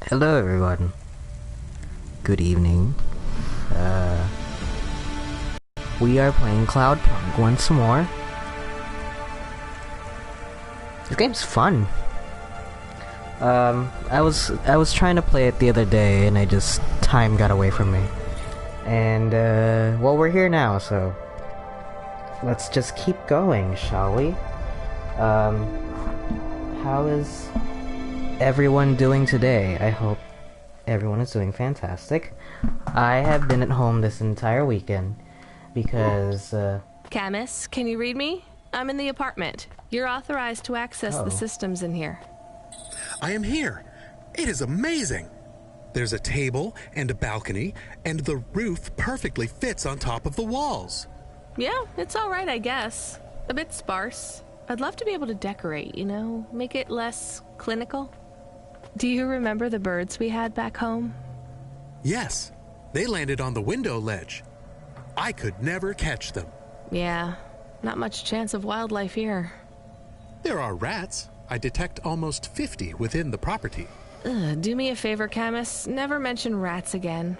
Hello everyone. Good evening. We are playing Cloudpunk once more. This game's fun. I was trying to play it the other day and time got away from me. And well, we're here now, so let's just keep going, shall we? How is everyone doing today? I hope everyone is doing fantastic. I have been at home this entire weekend because Camus, can you read me? I'm in the apartment. You're authorized to access the systems in here. I am here. It is amazing. There's a table and a balcony, and the roof perfectly fits on top of the walls. Yeah, it's all right, I guess. A bit sparse. I'd love to be able to decorate, you know, make it less clinical. Do you remember the birds we had back home? Yes, they landed on the window ledge. I could never catch them. Yeah, not much chance of wildlife here. There are rats. I detect almost 50 within the property. Do me a favor, Camus. Never mention rats again.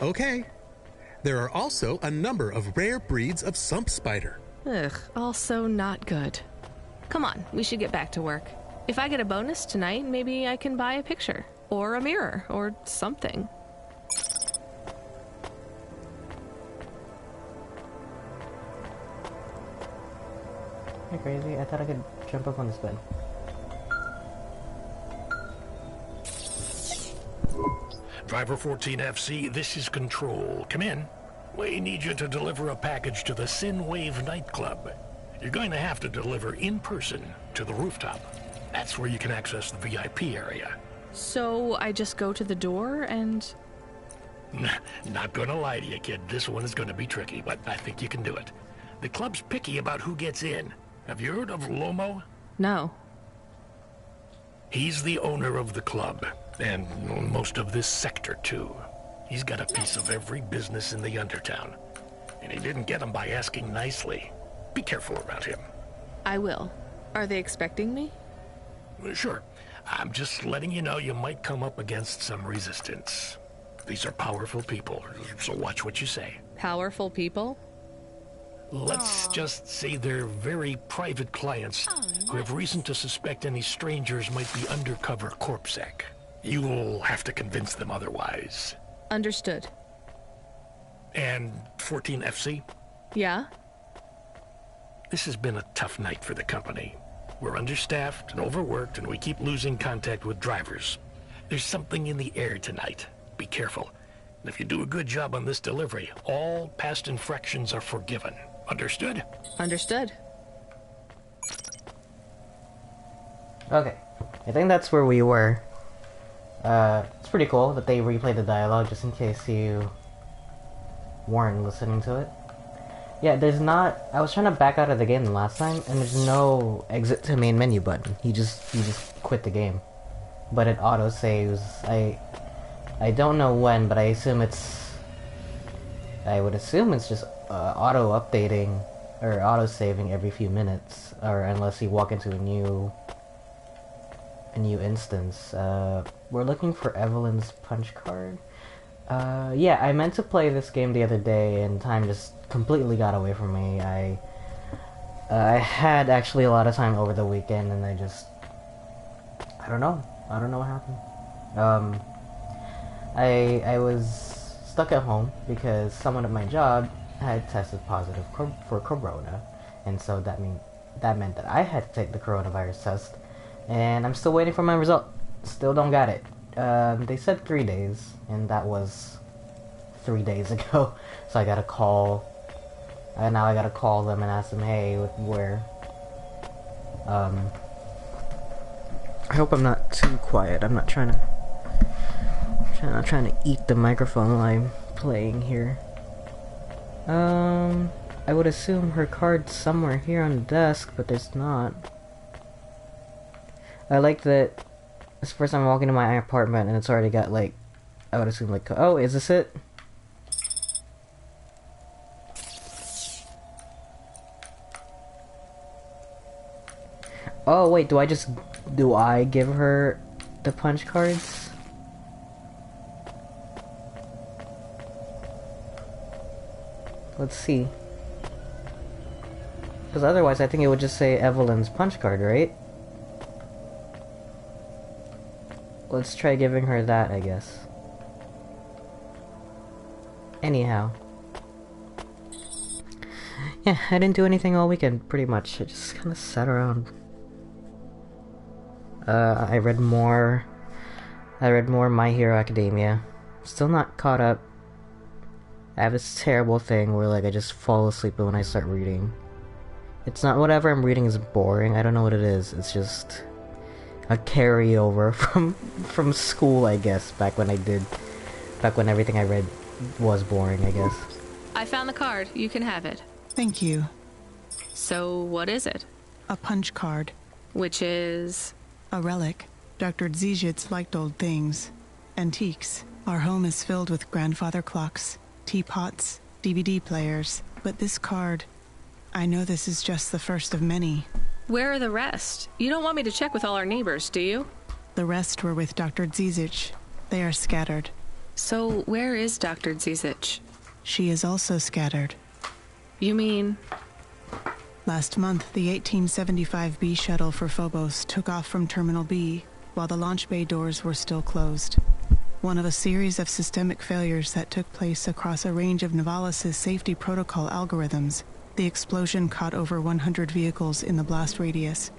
Okay. There are also a number of rare breeds of sump spider. Ugh, also not good. Come on, we should get back to work. If I get a bonus tonight, maybe I can buy a picture, or a mirror, or something. Am I crazy? I thought I could jump up on this bed. Driver 14FC, this is Control. Come in. We need you to deliver a package to the Sinwave nightclub. You're going to have to deliver in person to the rooftop. That's where you can access the VIP area. So I just go to the door and... Not gonna lie to you, kid. This one is gonna be tricky, but I think you can do it. The club's picky about who gets in. Have you heard of Lomo? No. He's the owner of the club, and most of this sector, too. He's got a piece of every business in the Undertown. And he didn't get them by asking nicely. Be careful around him. I will. Are they expecting me? Sure. I'm just letting you know you might come up against some resistance. These are powerful people, so watch what you say. Powerful people? Let's just say they're very private clients who have reason to suspect any strangers might be undercover corpsec. You'll have to convince them otherwise. Understood. And 14FC? Yeah? This has been a tough night for the company. We're understaffed and overworked, and we keep losing contact with drivers. There's something in the air tonight. Be careful. And if you do a good job on this delivery, all past infractions are forgiven. Understood? Understood. Okay. I think that's where we were. It's pretty cool that they replayed the dialogue just in case you weren't listening to it. Yeah, there's not... I was trying to back out of the game the last time, and there's no exit to main menu button. You just quit the game. But it auto-saves. I don't know when, but I assume it's... I would assume it's just auto-updating, or auto-saving every few minutes, or unless you walk into a new instance. We're looking for Evelyn's punch card. Yeah, I meant to play this game the other day, and time just completely got away from me. I had actually a lot of time over the weekend, and I don't know what happened. I was stuck at home because someone at my job had tested positive for corona, and so that meant that I had to take the coronavirus test, and I'm still waiting for my result. Still don't got it. They said 3 days, and that was 3 days ago. So I gotta call. Now I gotta call them and ask them, hey, where? I hope I'm not too quiet. I'm not trying to eat the microphone while I'm playing here. I would assume her card's somewhere here on the desk, but there's not. I like that. It's the first time I'm walking into my apartment and it's already got, like, I would assume, like, oh, is this it? Oh, wait, do I give her the punch cards? Let's see. Because otherwise I think it would just say Evelyn's punch card, right? Let's try giving her that, I guess. Anyhow. Yeah, I didn't do anything all weekend, pretty much. I just kind of sat around. I read more My Hero Academia. Still not caught up. I have this terrible thing where, like, I just fall asleep when I start reading. It's not whatever I'm reading is boring. I don't know what it is. It's just a carryover from school, I guess, back when everything I read was boring, I guess. I found the card. You can have it. Thank you. So, what is it? A punch card. Which is... A relic. Dr. Dziedzic liked old things. Antiques. Our home is filled with grandfather clocks, teapots, DVD players. But this card... I know this is just the first of many. Where are the rest? You don't want me to check with all our neighbors, do you? The rest were with Dr. Dziedzic. They are scattered. So, where is Dr. Dziedzic? She is also scattered. You mean... Last month, the 1875 B shuttle for Phobos took off from Terminal B, while the launch bay doors were still closed. One of a series of systemic failures that took place across a range of Novalis' safety protocol algorithms, the explosion caught over 100 vehicles in the blast radius,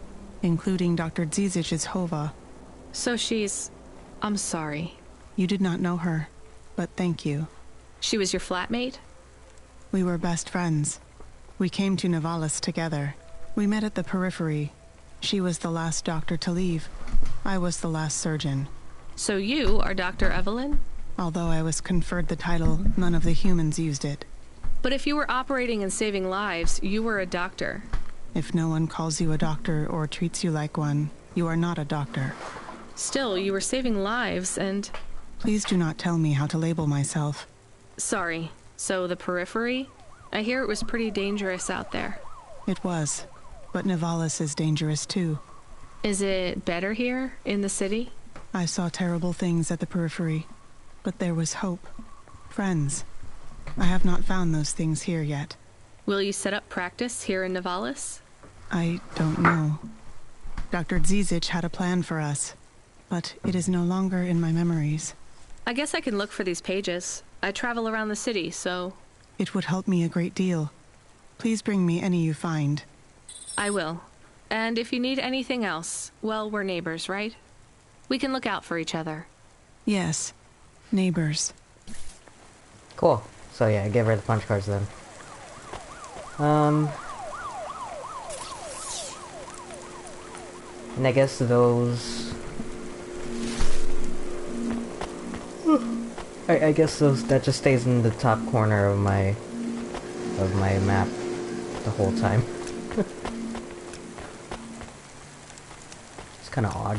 including Dr. Dziedzic's Hova. So she's... I'm sorry. You did not know her, but thank you. She was your flatmate? We were best friends. We came to Novalis together. We met at the periphery. She was the last doctor to leave. I was the last surgeon. So you are Dr. Evelyn? Although I was conferred the title, none of the humans used it. But if you were operating and saving lives, you were a doctor. If no one calls you a doctor or treats you like one, you are not a doctor. Still, you were saving lives and... Please do not tell me how to label myself. Sorry. So the periphery? I hear it was pretty dangerous out there. It was. But Novalis is dangerous too. Is it better here, in the city? I saw terrible things at the periphery. But there was hope. Friends. I have not found those things here yet. Will you set up practice here in Novalis? I don't know. Dr. Dziedzic had a plan for us, but it is no longer in my memories. I guess I can look for these pages. I travel around the city, so... It would help me a great deal. Please bring me any you find. I will. And if you need anything else, well, we're neighbors, right? We can look out for each other. Yes. Neighbors. Cool. So yeah, give her the punch cards then. And I guess those... I guess that just stays in the top corner of my map the whole time. It's kind of odd.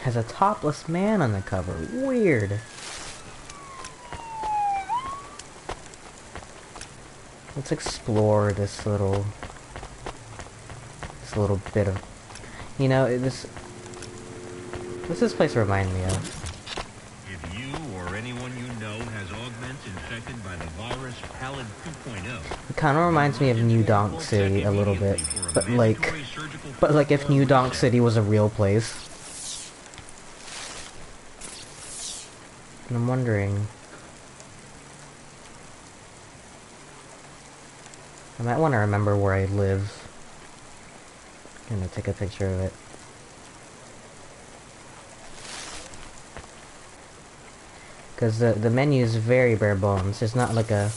Has a topless man on the cover. Weird. Let's explore this little bit of, you know, this place reminds me of. If you or anyone you know has augments infected by the virus Pallid 2.0, It kind of reminds me of New Donk City a little bit, but like if New Donk City was a real place. And I'm wondering, I might want to remember where I live. I'm gonna take a picture of it. Because the menu is very bare bones. It's not like a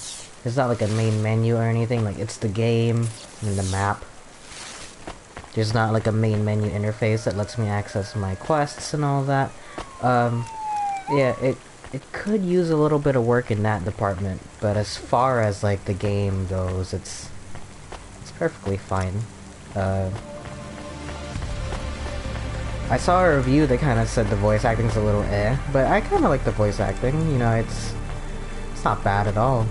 main menu or anything. Like, it's the game and the map. There's not like a main menu interface that lets me access my quests and all that. Yeah, it could use a little bit of work in that department, but as far as like the game goes, it's perfectly fine. I saw a review that kind of said the voice acting's a little but I kind of like the voice acting. You know, it's not bad at all.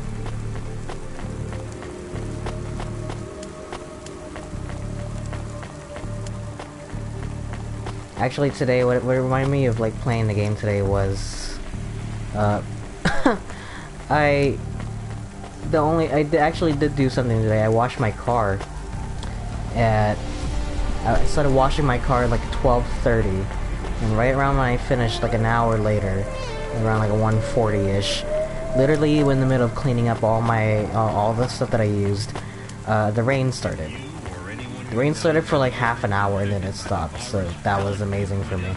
Actually, today, what reminded me of like playing the game today was, I actually did do something today. I washed my car I started washing my car at like 12:30, and right around when I finished, like an hour later, around like 1:40ish, literally in the middle of cleaning up all the stuff that I used, the rain started. The rain started for like half an hour and then it stopped, so that was amazing for me.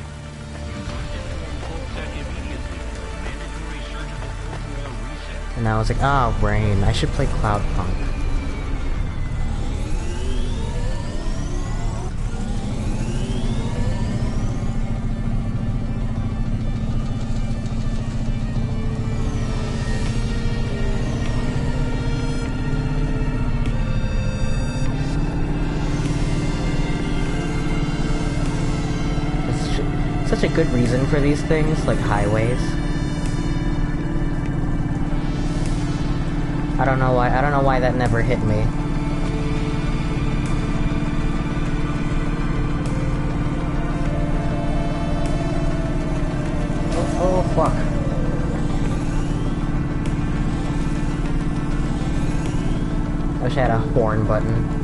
And I was like, oh, rain, I should play Cloudpunk. Such a good reason for these things, like highways. I don't know why that never hit me. Oh fuck. I wish I had a horn button.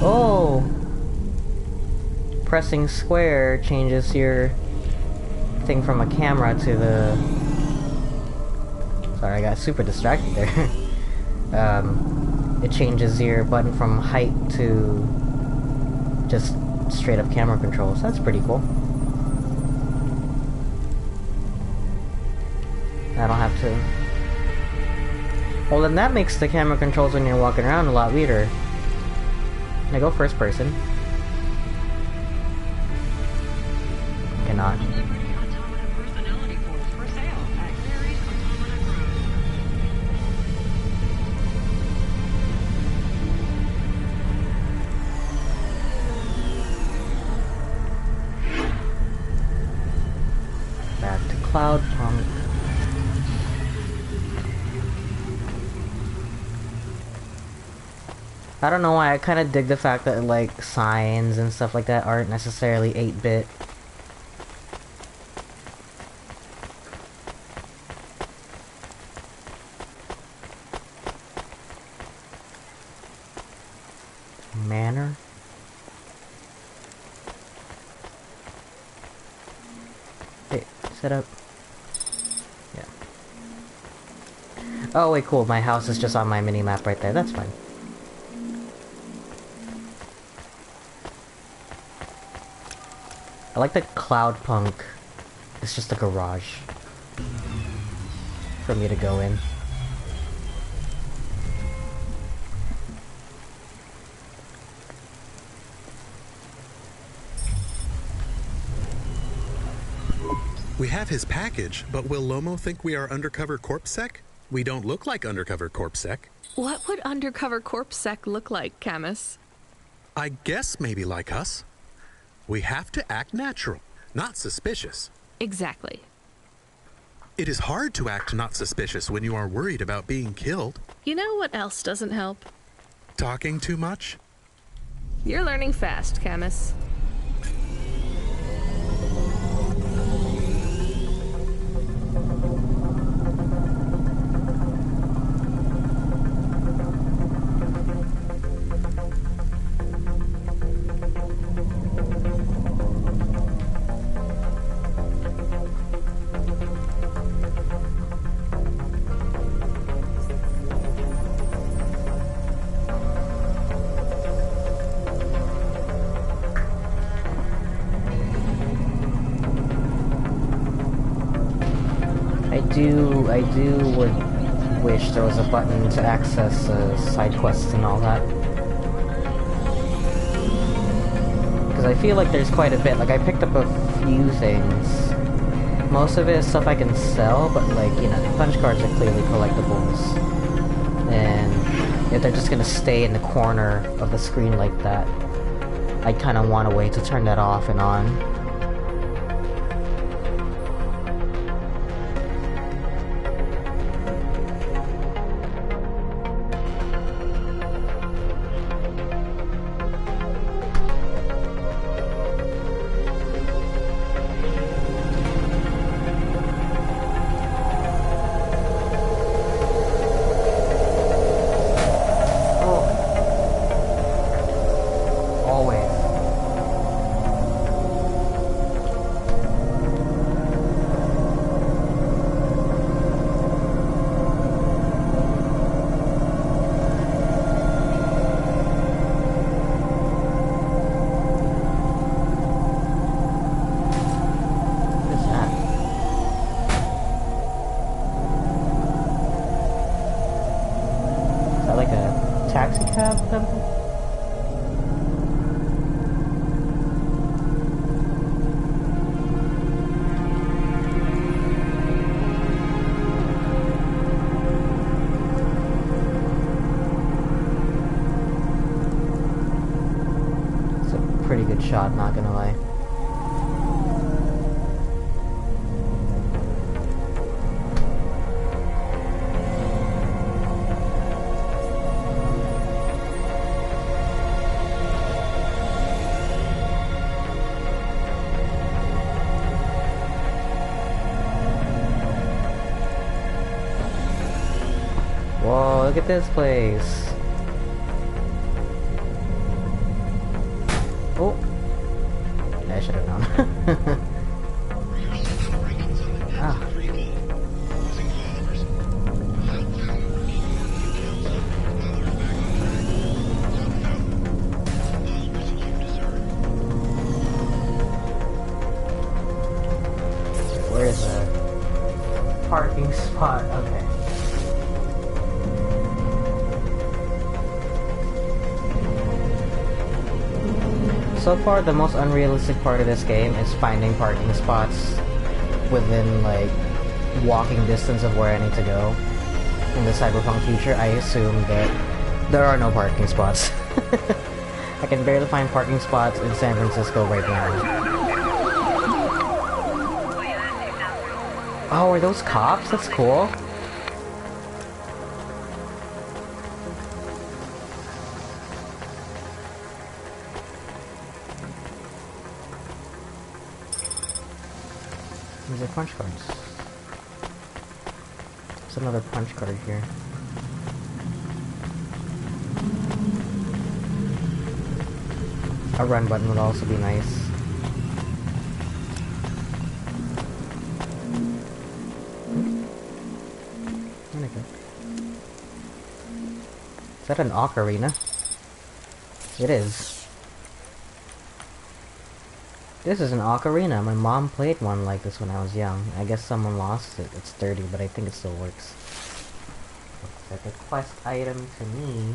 Oh! Pressing square changes your thing from a camera to the... Sorry, I got super distracted there. It changes your button from height to just straight up camera controls. That's pretty cool. I don't have to... Well, then that makes the camera controls when you're walking around a lot weirder. Can I go first person? Cannot. Back to Cloudpunk. I don't know why, I kind of dig the fact that, like, signs and stuff like that aren't necessarily 8-bit. Manor? Hey, set up. Yeah. Oh, wait, cool, my house is just on my mini-map right there, that's fine. I like that Cloudpunk. It's just a garage for me to go in. We have his package, but will Lomo think we are undercover corpsec? We don't look like undercover corpsec. What would undercover corpsec look like, Camus? I guess maybe like us. We have to act natural, not suspicious. Exactly. It is hard to act not suspicious when you are worried about being killed. You know what else doesn't help? Talking too much? You're learning fast, Camus. I would wish there was a button to access side quests and all that. Because I feel like there's quite a bit. Like, I picked up a few things. Most of it is stuff I can sell, but like, you know, the punch cards are clearly collectibles. And if they're just gonna stay in the corner of the screen like that, I kind of want a way to turn that off and on. Pretty good shot, not gonna lie. Whoa, look at this place. Oh, I should have known. Ah. Where's the parking spot? Okay. So far, the most unrealistic part of this game is finding parking spots within, like, walking distance of where I need to go. In the cyberpunk future, I assume that there are no parking spots. I can barely find parking spots in San Francisco right now. Oh, are those cops? That's cool. These are punch cards. There's another punch card here. A run button would also be nice. There we go. Is that an ocarina? It is. This is an ocarina. My mom played one like this when I was young. I guess someone lost it. It's dirty, but I think it still works. Looks like a quest item to me.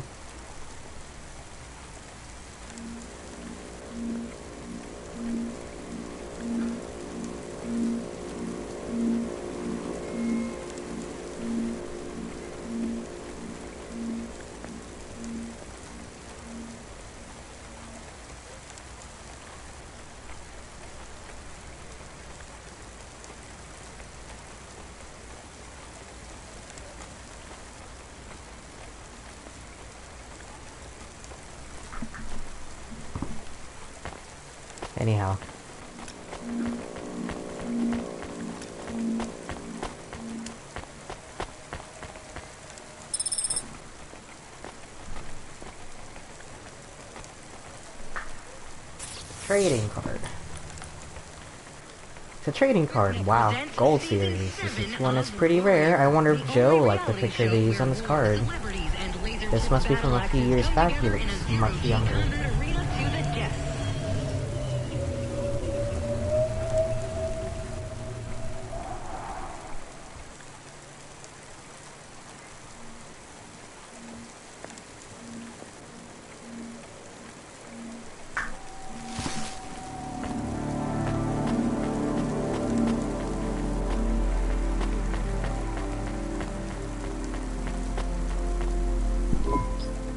Anyhow. Trading card. It's a trading card. Wow. Gold series. This one is pretty rare. I wonder if Joe liked the picture they used on this card. This must be from a few years back. He looks much younger.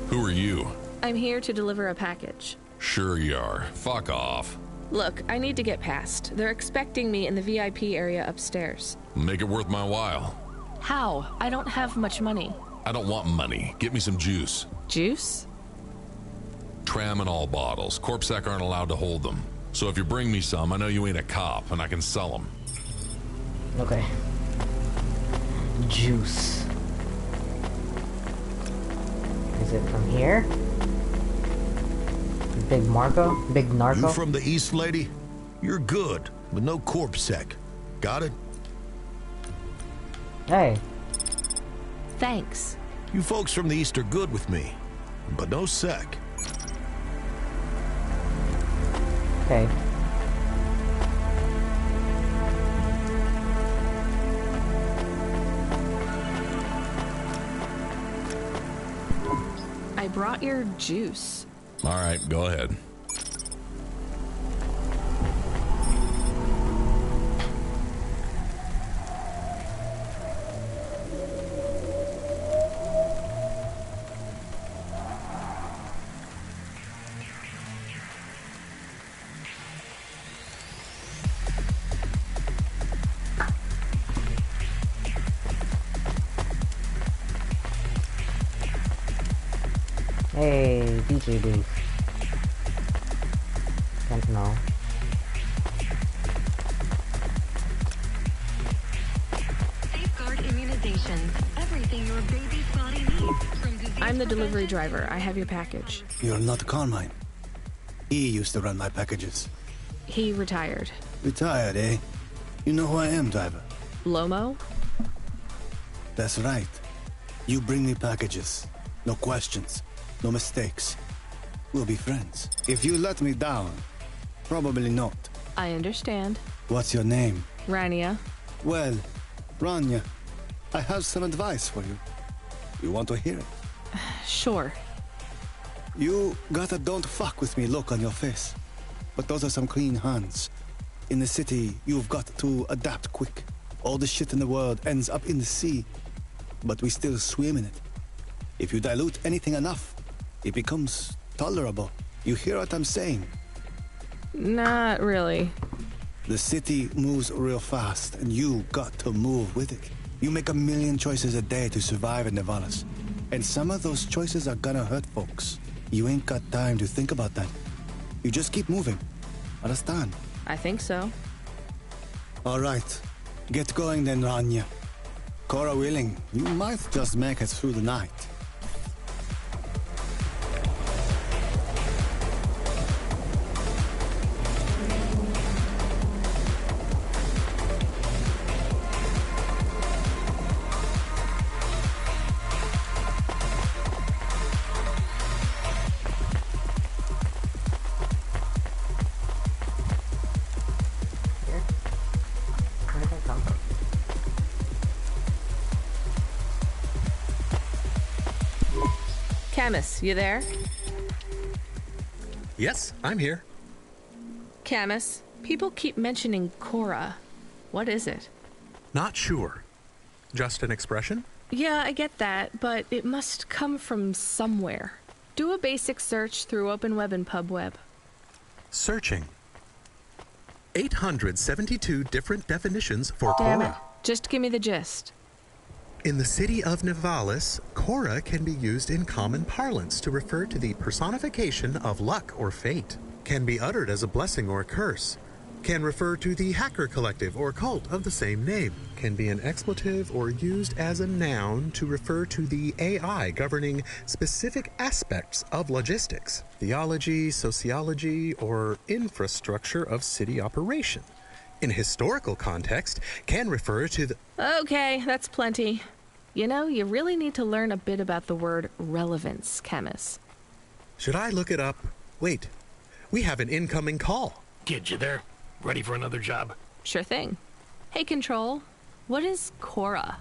Who are you? I'm here to deliver a package. Sure you are. Fuck off. Look, I need to get past. They're expecting me in the VIP area upstairs. Make it worth my while. How? I don't have much money. I don't want money. Get me some juice. Juice? Tramadol bottles. Corpsec aren't allowed to hold them. So if you bring me some, I know you ain't a cop, and I can sell them. Okay. Juice. Is it from here? Big Marco? Big Narco? You from the East, lady? You're good, but no corpsec. Got it? Hey. Thanks. You folks from the East are good with me, but no sec. Okay. I brought your juice. All right, go ahead. Hey, DJ booth. Can't know. Safeguard immunizations. Everything your baby's body needs. From disease I'm the delivery prevention- driver. I have your package. You're not Carmine. He used to run my packages. He retired. Retired, eh? You know who I am, driver. Lomo? That's right. You bring me packages. No questions. No mistakes. We'll be friends. If you let me down, probably not. I understand. What's your name? Rania. Well, Rania, I have some advice for you. You want to hear it? Sure. You got a don't fuck with me look on your face. But those are some clean hands. In the city, you've got to adapt quick. All the shit in the world ends up in the sea. But we still swim in it. If you dilute anything enough, it becomes tolerable. You hear what I'm saying? Not really. The city moves real fast, and you got to move with it. You make a million choices a day to survive in Nevalis. And some of those choices are gonna hurt folks. You ain't got time to think about that. You just keep moving. Understand? I think so. All right. Get going then, Rania. Cora willing, you might just make it through the night. Here? Where did that come from? Camus, you there? Yes, I'm here. Camus, people keep mentioning Cora. What is it? Not sure. Just an expression? Yeah, I get that, but it must come from somewhere. Do a basic search through Open Web and PubWeb. Searching. 872 different definitions for Damn it. Cora. Just give me the gist. In the city of Nevalis, Cora can be used in common parlance to refer to the personification of luck or fate. Can be uttered as a blessing or a curse. Can refer to the hacker collective or cult of the same name. Can be an expletive or used as a noun to refer to the AI governing specific aspects of logistics, theology, sociology, or infrastructure of city operation. In historical context, can refer to the... Okay, that's plenty. You know, you really need to learn a bit about the word relevance, Camus. Should I look it up? Wait, we have an incoming call. Kid, you there? Ready for another job? Sure thing. Hey, Control, what is Cora?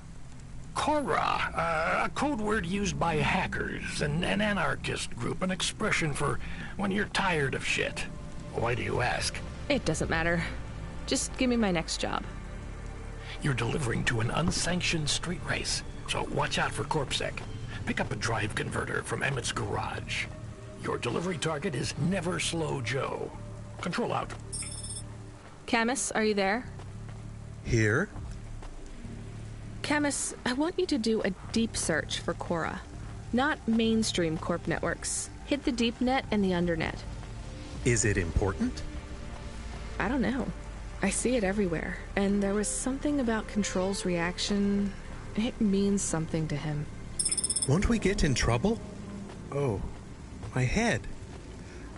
Cora, a code word used by hackers, an anarchist group, an expression for when you're tired of shit. Why do you ask? It doesn't matter. Just give me my next job. You're delivering to an unsanctioned street race, so watch out for CorpSec. Pick up a drive converter from Emmett's garage. Your delivery target is Never Slow Joe. Control out. Camus, are you there? Here? Camus, I want you to do a deep search for Cora. Not mainstream corp networks. Hit the deep net and the undernet. Is it important? I don't know. I see it everywhere. And there was something about Control's reaction. It means something to him. Won't we get in trouble? Oh, my head.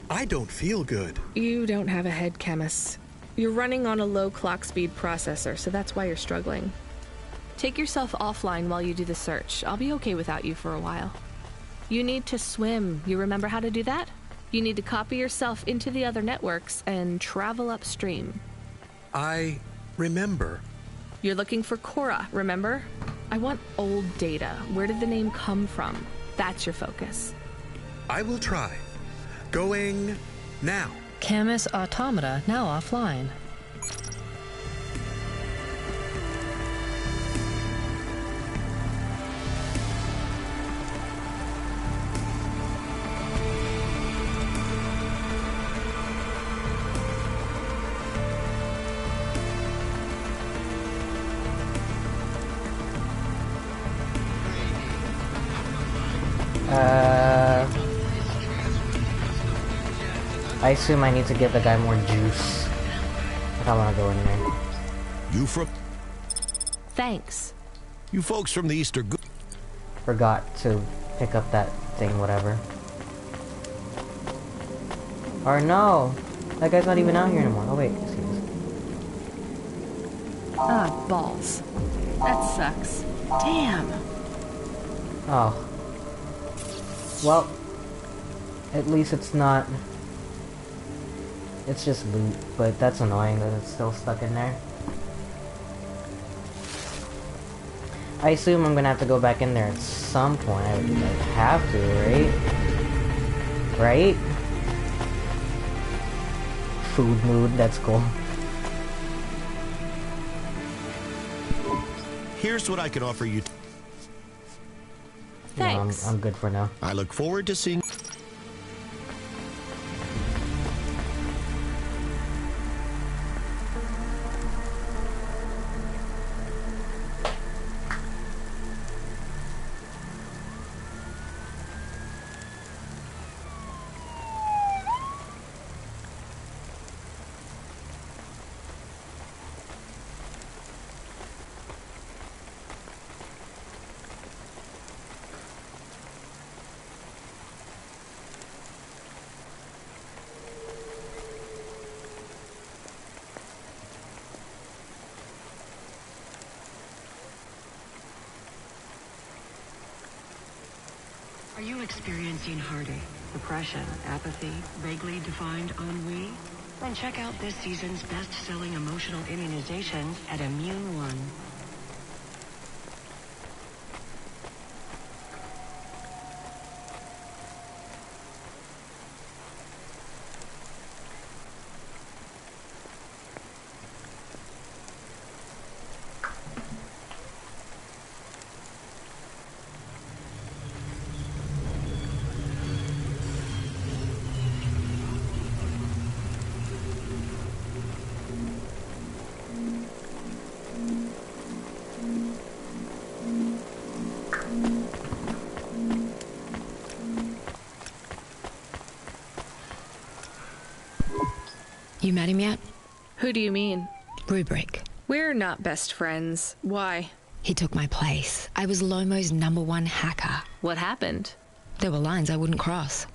I don't feel good. You don't have a head, Camus. You're running on a low clock speed processor, so that's why you're struggling. Take yourself offline while you do the search. I'll be okay without you for a while. You need to swim. You remember how to do that? You need to copy yourself into the other networks and travel upstream. I remember. You're looking for Cora, remember? I want old data. Where did the name come from? That's your focus. I will try. Going now. Camus Automata now offline. I assume I need to give the guy more juice if I want to go in there. You from? Thanks. You folks from the East are good. Forgot to pick up that thing, whatever. Or no! That guy's not even out here anymore. Oh wait, yes, he is. Ah, balls. That sucks. Damn. Oh. Well, at least it's not... It's just loot, but that's annoying that it's still stuck in there. I assume I'm gonna have to go back in there at some point. I would have to, right? Right? Food mood, that's cool. Here's what I can offer you. Thanks. No, I'm good for now. I look forward to seeing... Are you experiencing heartache, depression, apathy, vaguely defined ennui? Then check out this season's best-selling emotional immunizations at Immune One. You met him yet? Who do you mean? Rubric. We're not best friends. Why? He took my place. I was Lomo's #1 hacker. What happened? There were lines I wouldn't cross.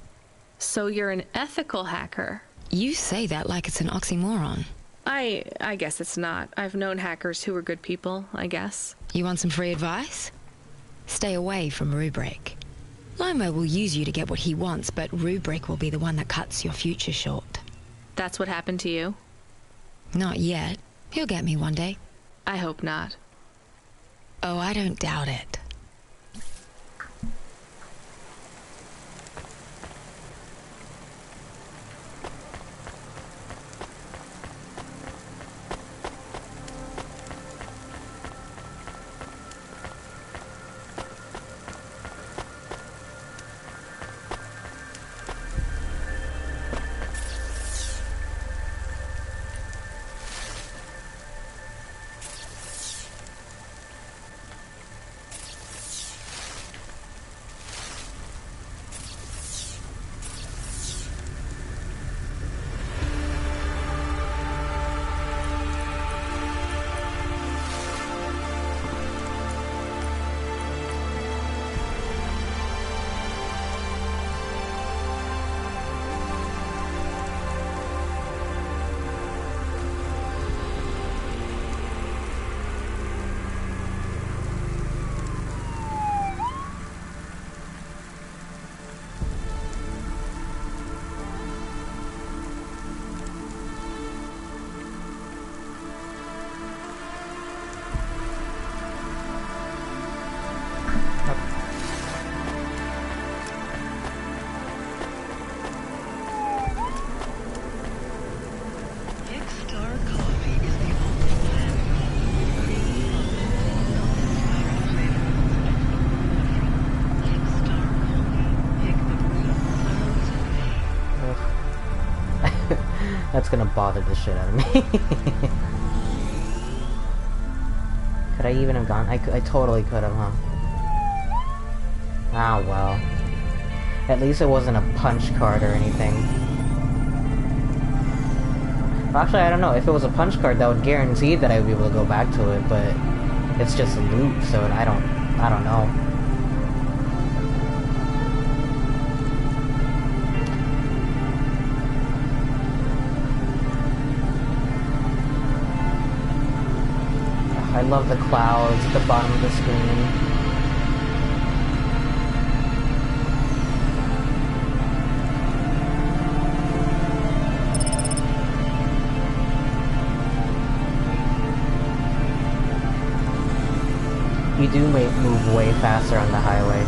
So you're an ethical hacker? You say that like it's an oxymoron. I guess it's not. I've known hackers who were good people, I guess. You want some free advice? Stay away from Rubric. Lomo will use you to get what he wants, but Rubric will be the one that cuts your future short. That's what happened to you? Not yet. He'll get me one day. I hope not. Oh, I don't doubt it. That's gonna bother the shit out of me. Could I even have gone? I totally could have, huh? Ah, well. At least it wasn't a punch card or anything. Well, actually, I don't know. If it was a punch card, that would guarantee that I would be able to go back to it, but it's just a loop, so I don't know. I love the clouds at the bottom of the screen. You do move way faster on the highway.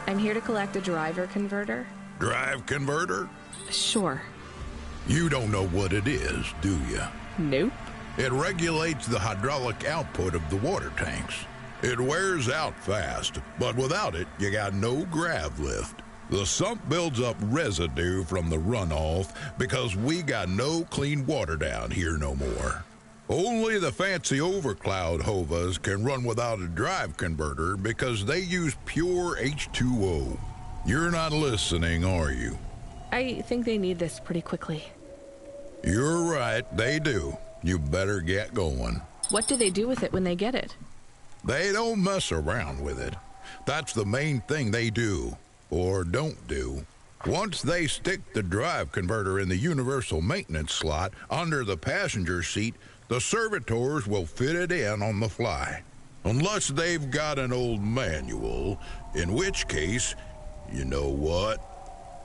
I'm here to collect a driver converter. Drive converter? Sure. You don't know what it is, do you? Nope. It regulates the hydraulic output of the water tanks. It wears out fast, but without it, you got no grav lift. The sump builds up residue from the runoff because we got no clean water down here no more. Only the fancy overcloud hovas can run without a drive converter because they use pure H2O. You're not listening, are you? I think they need this pretty quickly. You're right, they do. You better get going. What do they do with it when they get it? They don't mess around with it. That's the main thing they do, or don't do. Once they stick the drive converter in the universal maintenance slot under the passenger seat, the servitors will fit it in on the fly. Unless they've got an old manual, in which case, you know what?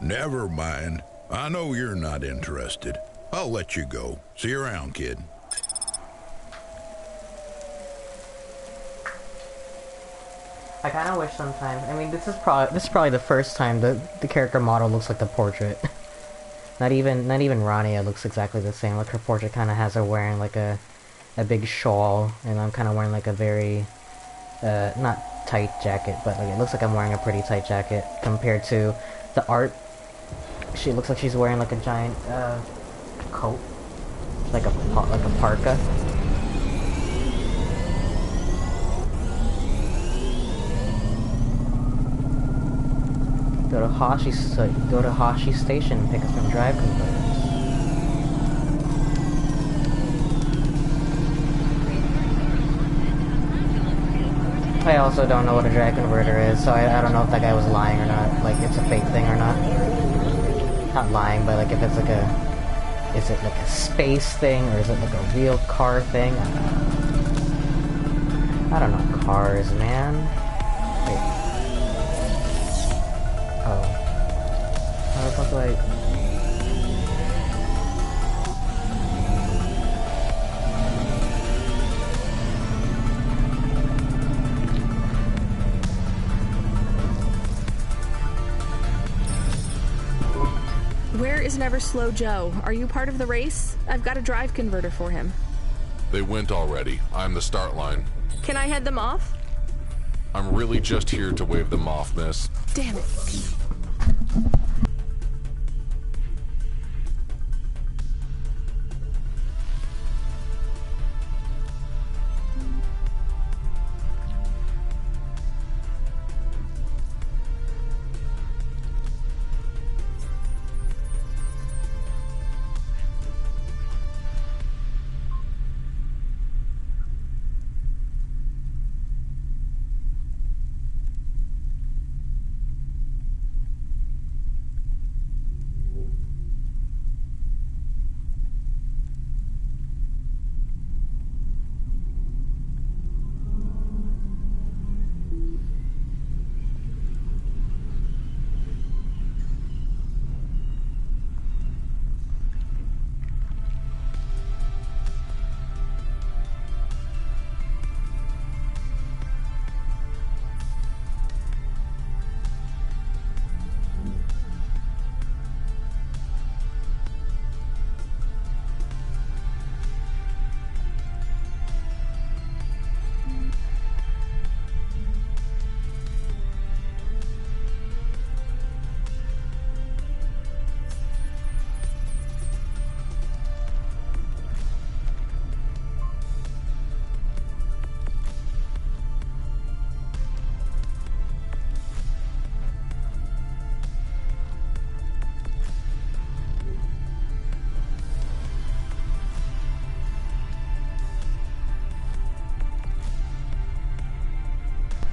Never mind. I know you're not interested. I'll let you go. See you around, kid. I kind of wish sometimes. I mean, this is probably the first time the character model looks like the portrait. Not even Rania looks exactly the same. Like her portrait kind of has her wearing like a big shawl, and I'm kind of wearing like a very not tight jacket, but like it looks like I'm wearing a pretty tight jacket compared to the art. She looks like she's wearing like a giant coat, like a parka. Go to Hashi Station and pick up some drive converters. I also don't know what a drive converter is, so I don't know if that guy was lying or not. Like, it's a fake thing or not. Not lying, but like if it's like is it like a space thing or is it like a real car thing? I don't know cars, man. Wait. Oh. How the fuck do I... Where is Never Slow Joe? Are you part of the race? I've got a drive converter for him. They went already. I'm the start line. Can I head them off? I'm really just here to wave them off, miss. Damn it.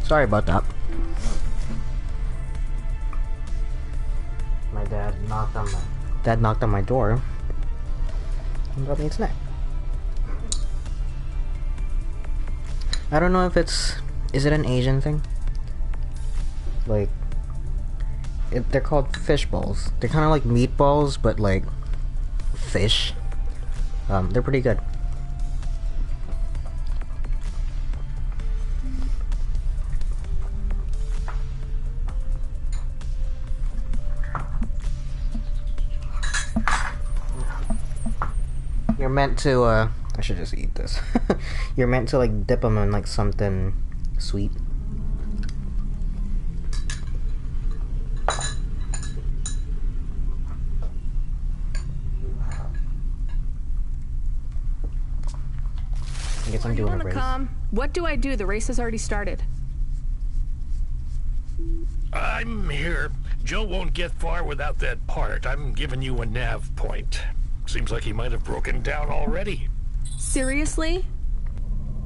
Sorry about that. My dad knocked on my door and got me a snack. I don't know if is it an Asian thing? Like, they're called fish balls. They're kind of like meatballs, but like fish. They're pretty good. You're meant to, I should just eat this. You're meant to, like, dip them in, like, something sweet. I guess I'm doing a race. What do I do? The race has already started. I'm here. Joe won't get far without that part. I'm giving you a nav point. Seems like he might have broken down already. Seriously?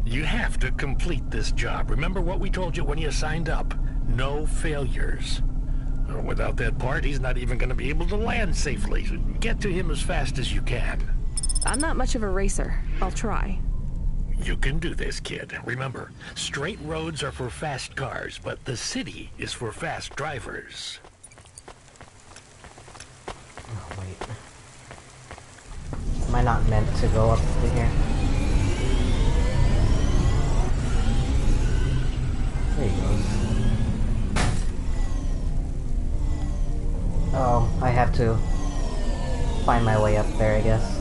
You have to complete this job. Remember what we told you when you signed up. No failures. Without that part, he's not even going to be able to land safely. Get to him as fast as you can. I'm not much of a racer. I'll try. You can do this, kid. Remember, straight roads are for fast cars, but the city is for fast drivers. Oh, wait. Am I not meant to go up to here? There he goes. Oh, I have to find my way up there, I guess.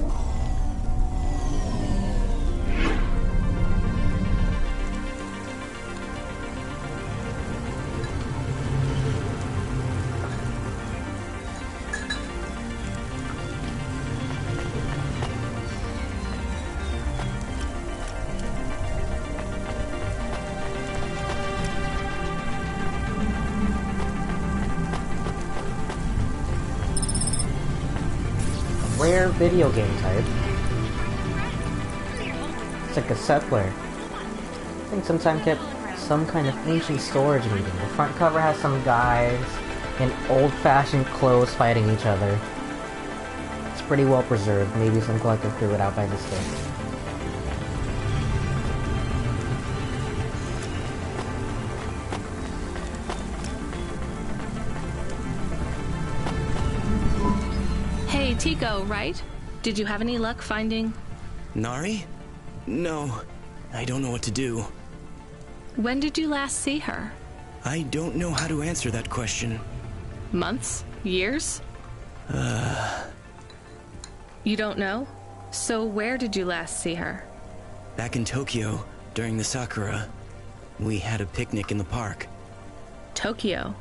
Rare video game type. It's like a settler. I think sometime kept some kind of ancient storage meeting. The front cover has some guys in old-fashioned clothes fighting each other. It's pretty well preserved. Maybe some collector threw it out by mistake. Tico, right? Did you have any luck finding... Nari? No. I don't know what to do. When did you last see her? I don't know how to answer that question. Months? Years? You don't know? So where did you last see her? Back in Tokyo, during the Sakura. We had a picnic in the park. Tokyo?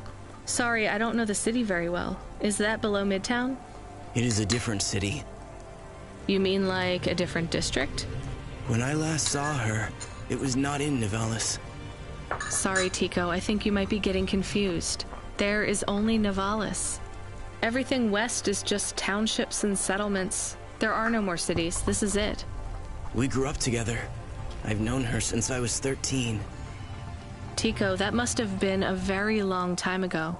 Sorry, I don't know the city very well. Is that below Midtown? It is a different city. You mean like a different district? When I last saw her, it was not in Nivalis. Sorry, Tico, I think you might be getting confused. There is only Nivalis. Everything west is just townships and settlements. There are no more cities. This is it. We grew up together. I've known her since I was 13. Tico, that must have been a very long time ago.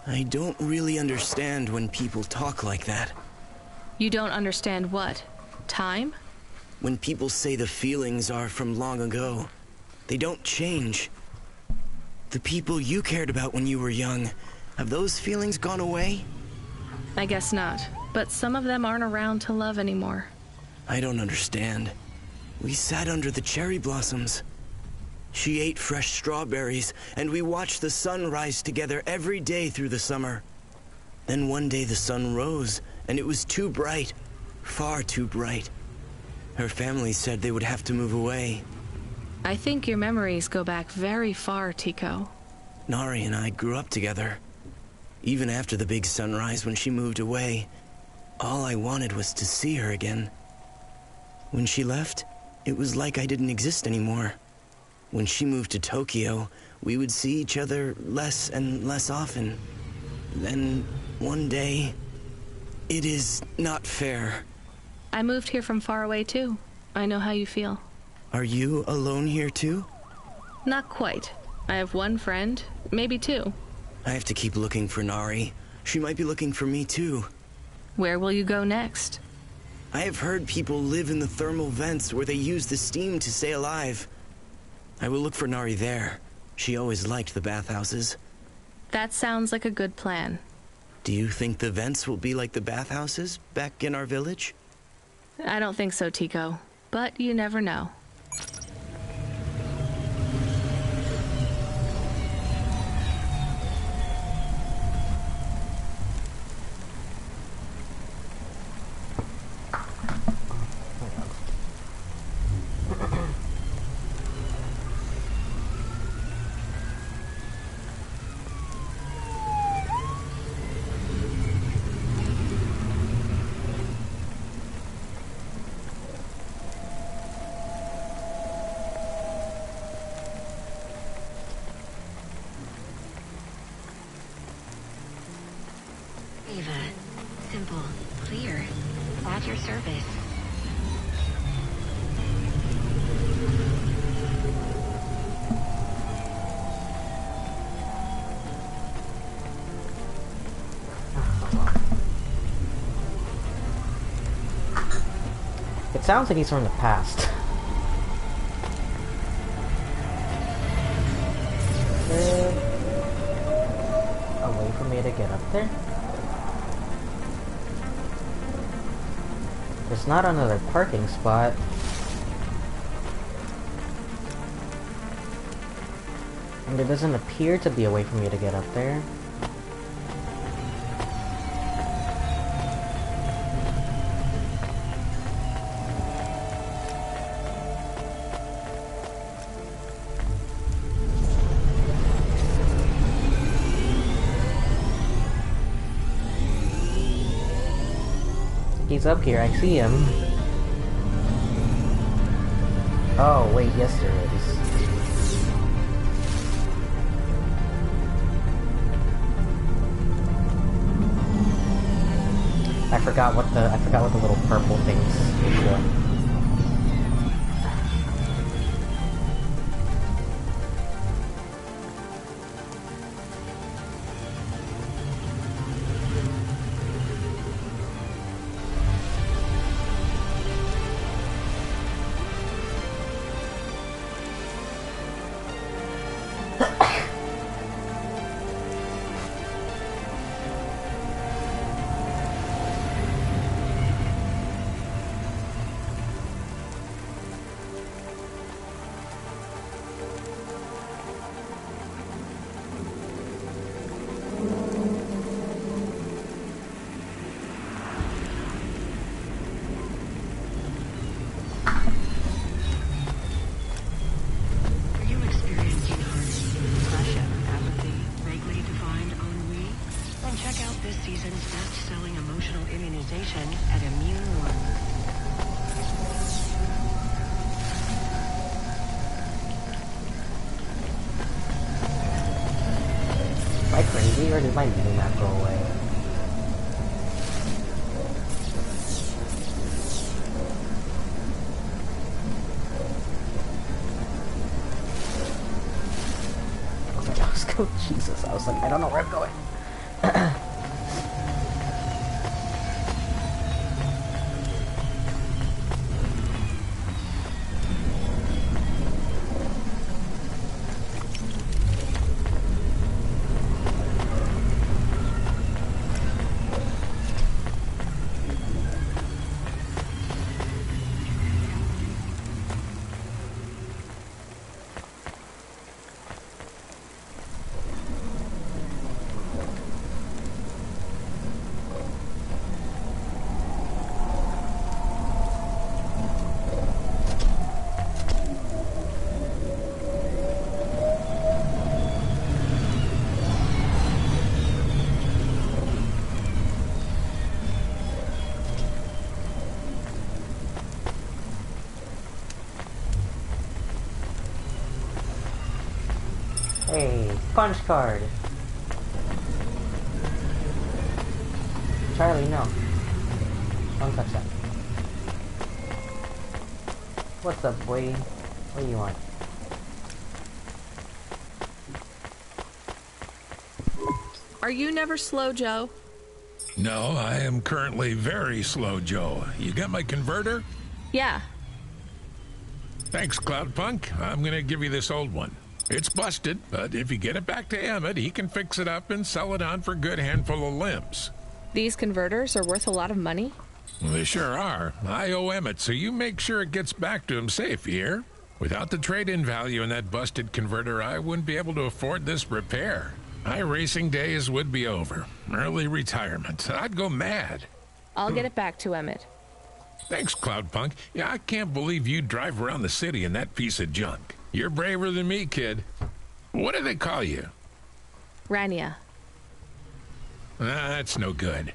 I don't really understand when people talk like that. You don't understand what? Time? When people say the feelings are from long ago, they don't change. The people you cared about when you were young, have those feelings gone away? I guess not, but some of them aren't around to love anymore. I don't understand. We sat under the cherry blossoms. She ate fresh strawberries, and we watched the sun rise together every day through the summer. Then one day the sun rose, and it was too bright. Far too bright. Her family said they would have to move away. I think your memories go back very far, Tico. Nari and I grew up together. Even after the big sunrise when she moved away, all I wanted was to see her again. When she left, it was like I didn't exist anymore. When she moved to Tokyo, we would see each other less and less often. Then, one day... It is not fair. I moved here from far away, too. I know how you feel. Are you alone here, too? Not quite. I have one friend, maybe two. I have to keep looking for Nari. She might be looking for me too. Where will you go next? I have heard people live in the thermal vents where they use the steam to stay alive. I will look for Nari there. She always liked the bathhouses. That sounds like a good plan. Do you think the vents will be like the bathhouses back in our village? I don't think so, Tico. But you never know. Ava, simple, clear, at your service. It sounds like he's from the past. A way for me to get up there? There's not another parking spot. And there doesn't appear to be a way for me to get up there. He's up here, I see him. Oh, wait, yes there is. I forgot what the little purple things were. Crazy, or did my meeting map go away? Okay, I was going, Jesus, I was like, I don't know where I'm going. Hey, punch card. Charlie, no. Don't touch that. What's up, boy? What do you want? Are you never slow, Joe? No, I am currently very slow, Joe. You got my converter? Yeah. Thanks, Cloudpunk. I'm gonna give you this old one. It's busted, but if you get it back to Emmett, he can fix it up and sell it on for a good handful of limbs. These converters are worth a lot of money? Well, they sure are. I owe Emmett, so you make sure it gets back to him safe, you hear? Without the trade-in value in that busted converter, I wouldn't be able to afford this repair. My racing days would be over. Early retirement. I'd go mad. I'll get it back to Emmett. Thanks, Cloudpunk. Yeah, I can't believe you drive around the city in that piece of junk. You're braver than me, kid. What do they call you? Rania. That's no good.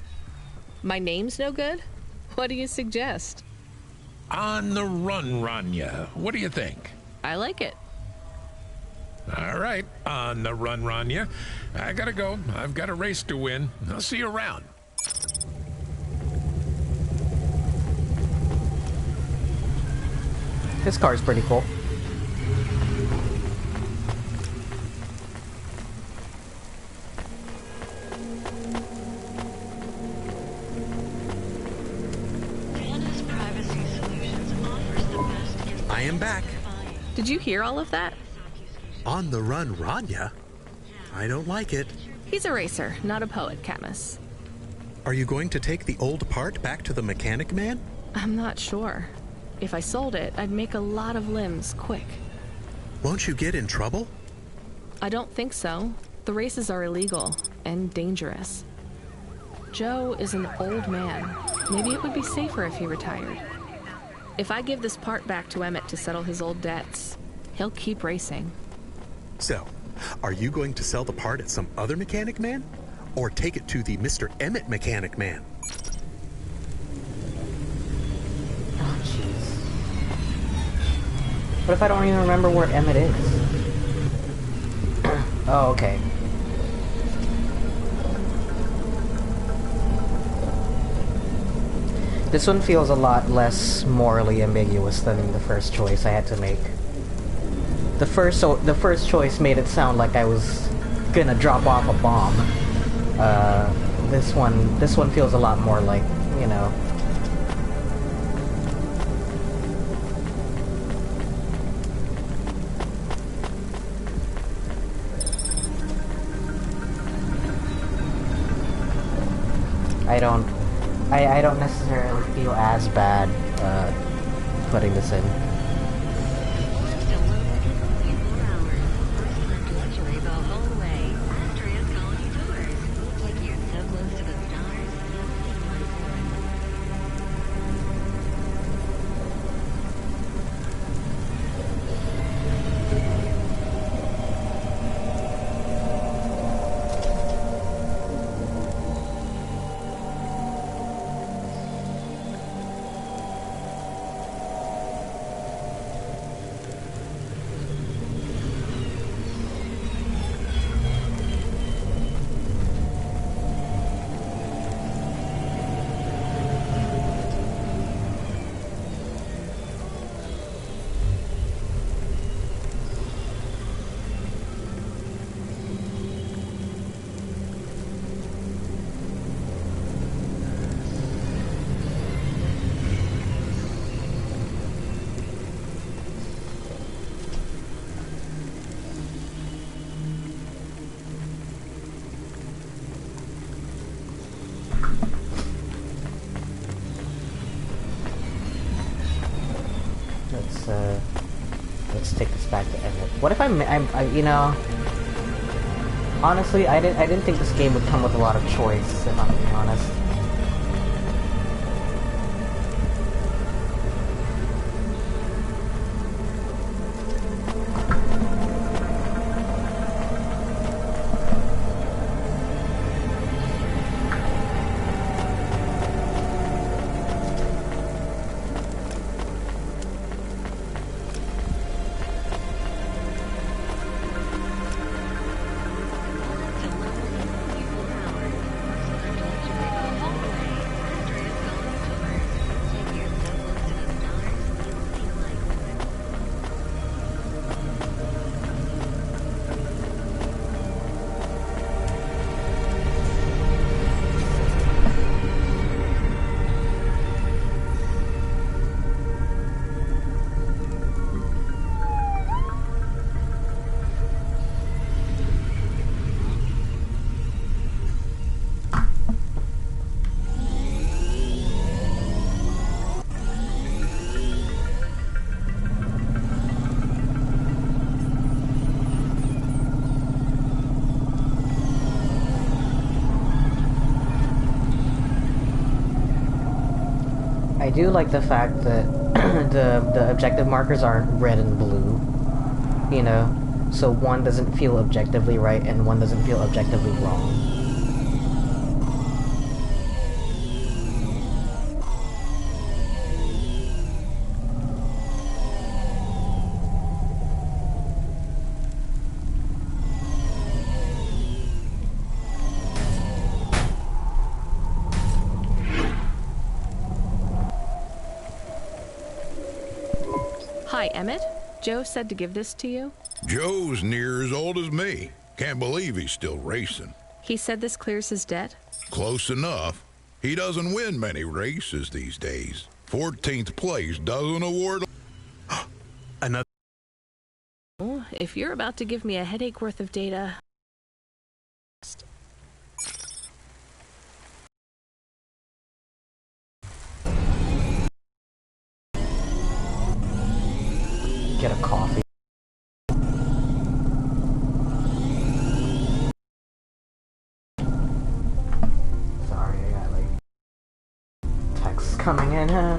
My name's no good? What do you suggest? On the run, Rania. What do you think? I like it. All right, on the run, Rania. I gotta go. I've got a race to win. I'll see you around. This car is pretty cool. I am back. Did you hear all of that? On the run, Rania? I don't like it. He's a racer, not a poet, Camus. Are you going to take the old part back to the mechanic man? I'm not sure. If I sold it, I'd make a lot of limbs quick. Won't you get in trouble? I don't think so. The races are illegal and dangerous. Joe is an old man. Maybe it would be safer if he retired. If I give this part back to Emmett to settle his old debts, he'll keep racing. So, are you going to sell the part at some other mechanic man? Or take it to the Mr. Emmett mechanic man? Oh, jeez. What if I don't even remember where Emmett is? Oh, okay. This one feels a lot less morally ambiguous than the first choice I had to make. The first choice made it sound like I was gonna drop off a bomb. This one feels a lot more like, you know. I don't necessarily feel as bad putting this in. Let's take this back to Emmett. What if I you know, honestly, I didn't think this game would come with a lot of choice, if I'm being honest. do like the fact that the objective markers aren't red and blue, you know, so one doesn't feel objectively right and one doesn't feel objectively wrong. Hi, Emmett. Joe said to give this to you. Joe's near as old as me. Can't believe he's still racing. He said this clears his debt? Close enough. He doesn't win many races these days. 14th place doesn't award... Another... Oh, if you're about to give me a headache worth of data... Get a coffee. Sorry, I got like texts coming in, huh?